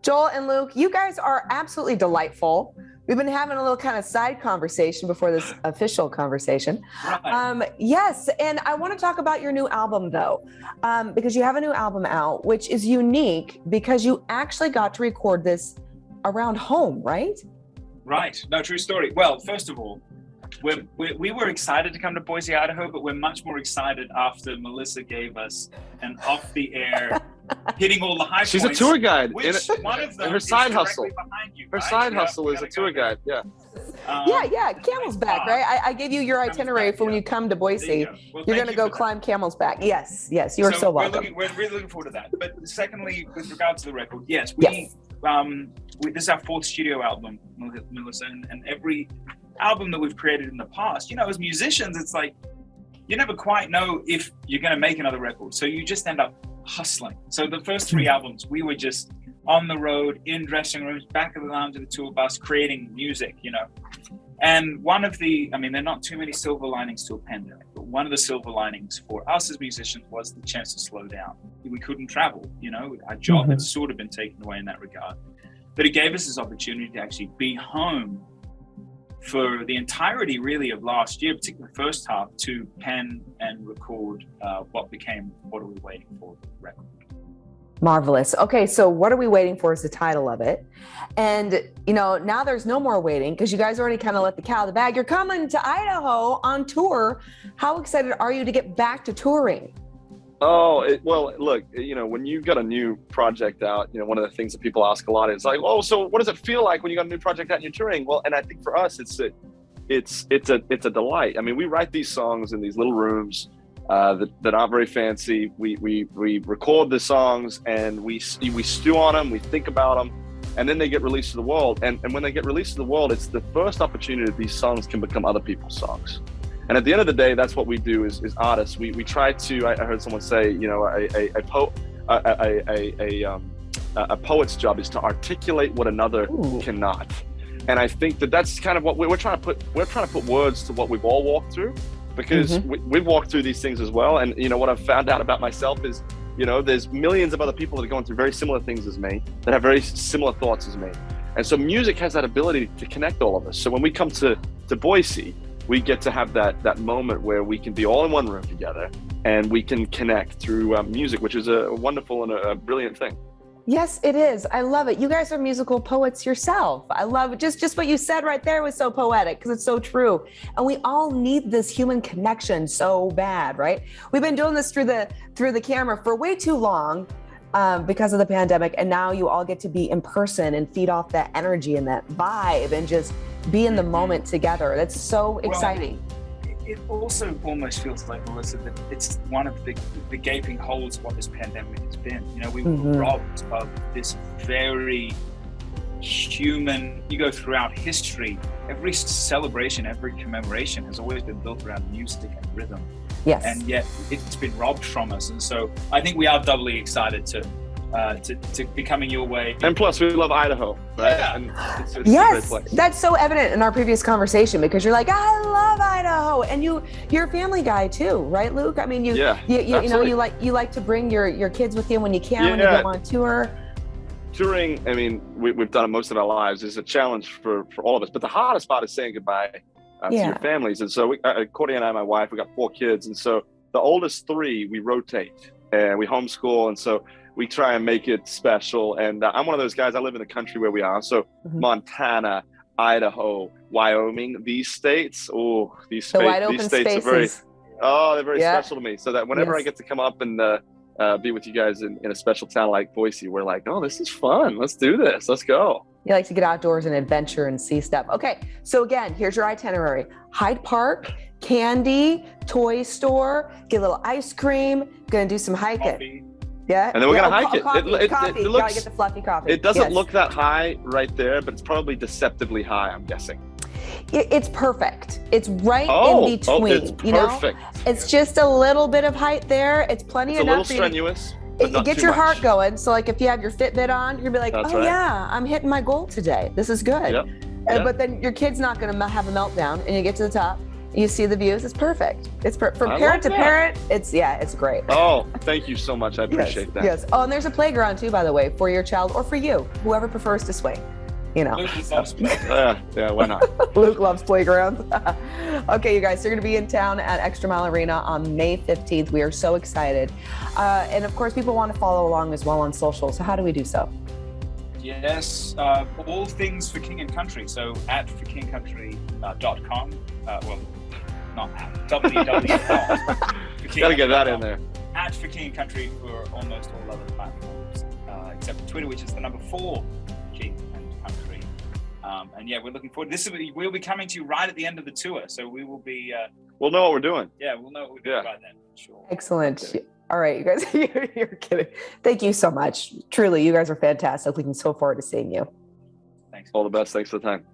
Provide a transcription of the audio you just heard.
Joel and Luke, you guys are absolutely delightful. We've been having a little kind of side conversation before this official conversation. Right. Yes, and I want to talk about your new album, though, because you have a new album out, which is unique because you actually got to record this around home, right? Right. No, true story. Well, first of all, we were excited to come to Boise, Idaho, but we're much more excited after Melissa gave us an off-the-air hitting all the high points. She's a tour guide. Which one of them her side hustle. Behind you, her right? side hustle is a tour guide. Yeah. Yeah. Camel's Back, right? I gave you your itinerary for when you come to Boise. Well, you're going to go climb Camel's Back. Yes. You are so welcome. We're really looking forward to that. But secondly, with regards to the record, yes, this is our fourth studio album, Melissa, and every album that we've created in the past, as musicians, it's like you never quite know if you're going to make another record, so you just end up hustling. So the first three albums, we were just on the road, in dressing rooms, back of the lounge of the tour bus, creating music, and one of the, there are not too many silver linings to a pandemic, but one of the silver linings for us as musicians was the chance to slow down. We couldn't travel, our job had sort of been taken away in that regard, but it gave us this opportunity to actually be home for the entirety really of last year, particularly the first half, to pen and record what became What Are We Waiting For record. Marvelous. Okay, so What Are We Waiting For is the title of it. And, now there's no more waiting because you guys already kind of let the cat out of the bag. You're coming to Idaho on tour. How excited are you to get back to touring? Well, look, when you've got a new project out, one of the things that people ask a lot is like, oh, so what does it feel like when you got a new project out and you're touring? Well, and I think for us, it's a delight. We write these songs in these little rooms that aren't very fancy. We record the songs and we stew on them, we think about them, and then they get released to the world. And when they get released to the world, it's the first opportunity that these songs can become other people's songs. And at the end of the day, that's what we do as artists. We try to. I heard someone say, a poet's job is to articulate what another cannot. And I think that's kind of what we're trying to put. We're trying to put words to what we've all walked through, because we've walked through these things as well. And what I've found out about myself is, there's millions of other people that are going through very similar things as me, that have very similar thoughts as me. And so music has that ability to connect all of us. So when we come to Boise, we get to have that moment where we can be all in one room together and we can connect through music, which is a wonderful and a brilliant thing. Yes, it is. I love it. You guys are musical poets yourself. I love it. Just what you said right there was so poetic because it's so true. And we all need this human connection so bad, right? We've been doing this through the camera for way too long because of the pandemic. And now you all get to be in person and feed off that energy and that vibe and just be in the moment together. That's so exciting. It also almost feels like, Melissa, that it's one of the gaping holes of what this pandemic has been. We were robbed of this very human, you go throughout history, every celebration, every commemoration has always been built around music and rhythm. Yes. And yet it's been robbed from us. And so I think we are doubly excited to be coming your way. And plus, we love Idaho, right? Yeah. And it's yes, a great place. That's so evident in our previous conversation because you're like, I love Idaho, and you're a family guy too, right, Luke? You like to bring your kids with you when you can when you go on tour. Touring, we've done it most of our lives, is a challenge for all of us. But the hardest part is saying goodbye to your families. And so Courtney and I, my wife, we got 4 kids, and so the oldest 3 we rotate and we homeschool, and so we try and make it special. And I'm one of those guys, I live in the country where we are. So Montana, Idaho, Wyoming, these states, these states are very, they're very special to me. So that whenever I get to come up and be with you guys in a special town like Boise, we're like, oh, this is fun. Let's do this. Let's go. You like to get outdoors and adventure and see stuff. Okay, so again, here's your itinerary. Hyde Park, candy, toy store, get a little ice cream, gonna do some hiking. Coffee. Yeah, and then we're gonna hike it. Coffee. It looks, gotta get the fluffy coffee. It doesn't look that high right there, but it's probably deceptively high, I'm guessing. It's perfect. It's right in between. It's perfect. It's just a little bit of height there. It's plenty enough. It's a little strenuous. But not get too your much. heart going. So like if you have your Fitbit on, you're gonna be like, That's right. Yeah, I'm hitting my goal today. This is good. Yep. But then your kid's not gonna have a meltdown, and you get to the top, You see the views. It's perfect. It's from parent to parent. It's great. Oh, thank you so much. I appreciate that. Yes. Oh, and there's a playground too, by the way, for your child or for you, whoever prefers to swing. You know. Luke loves playground. Yeah, why not? Luke loves playgrounds. Okay, you guys, you're going to be in town at Extramile Arena on May 15th. We are so excited. And of course, people want to follow along as well on social. So how do we do so? Yes, all things for King and Country. So at forkingcountry.com. Well, not at www. Gotta get that in there. At For King and Country for almost all other platforms, except for Twitter, which is the number 4 King and Country. And yeah, we're looking forward. We'll be coming to you right at the end of the tour, so we will be. We'll know what we're doing. Yeah, we'll know what we're doing by then. Sure. Excellent. All right, you guys, you're kidding. Thank you so much. Truly, you guys are fantastic. Looking so forward to seeing you. Thanks. All the best. Thanks for the time.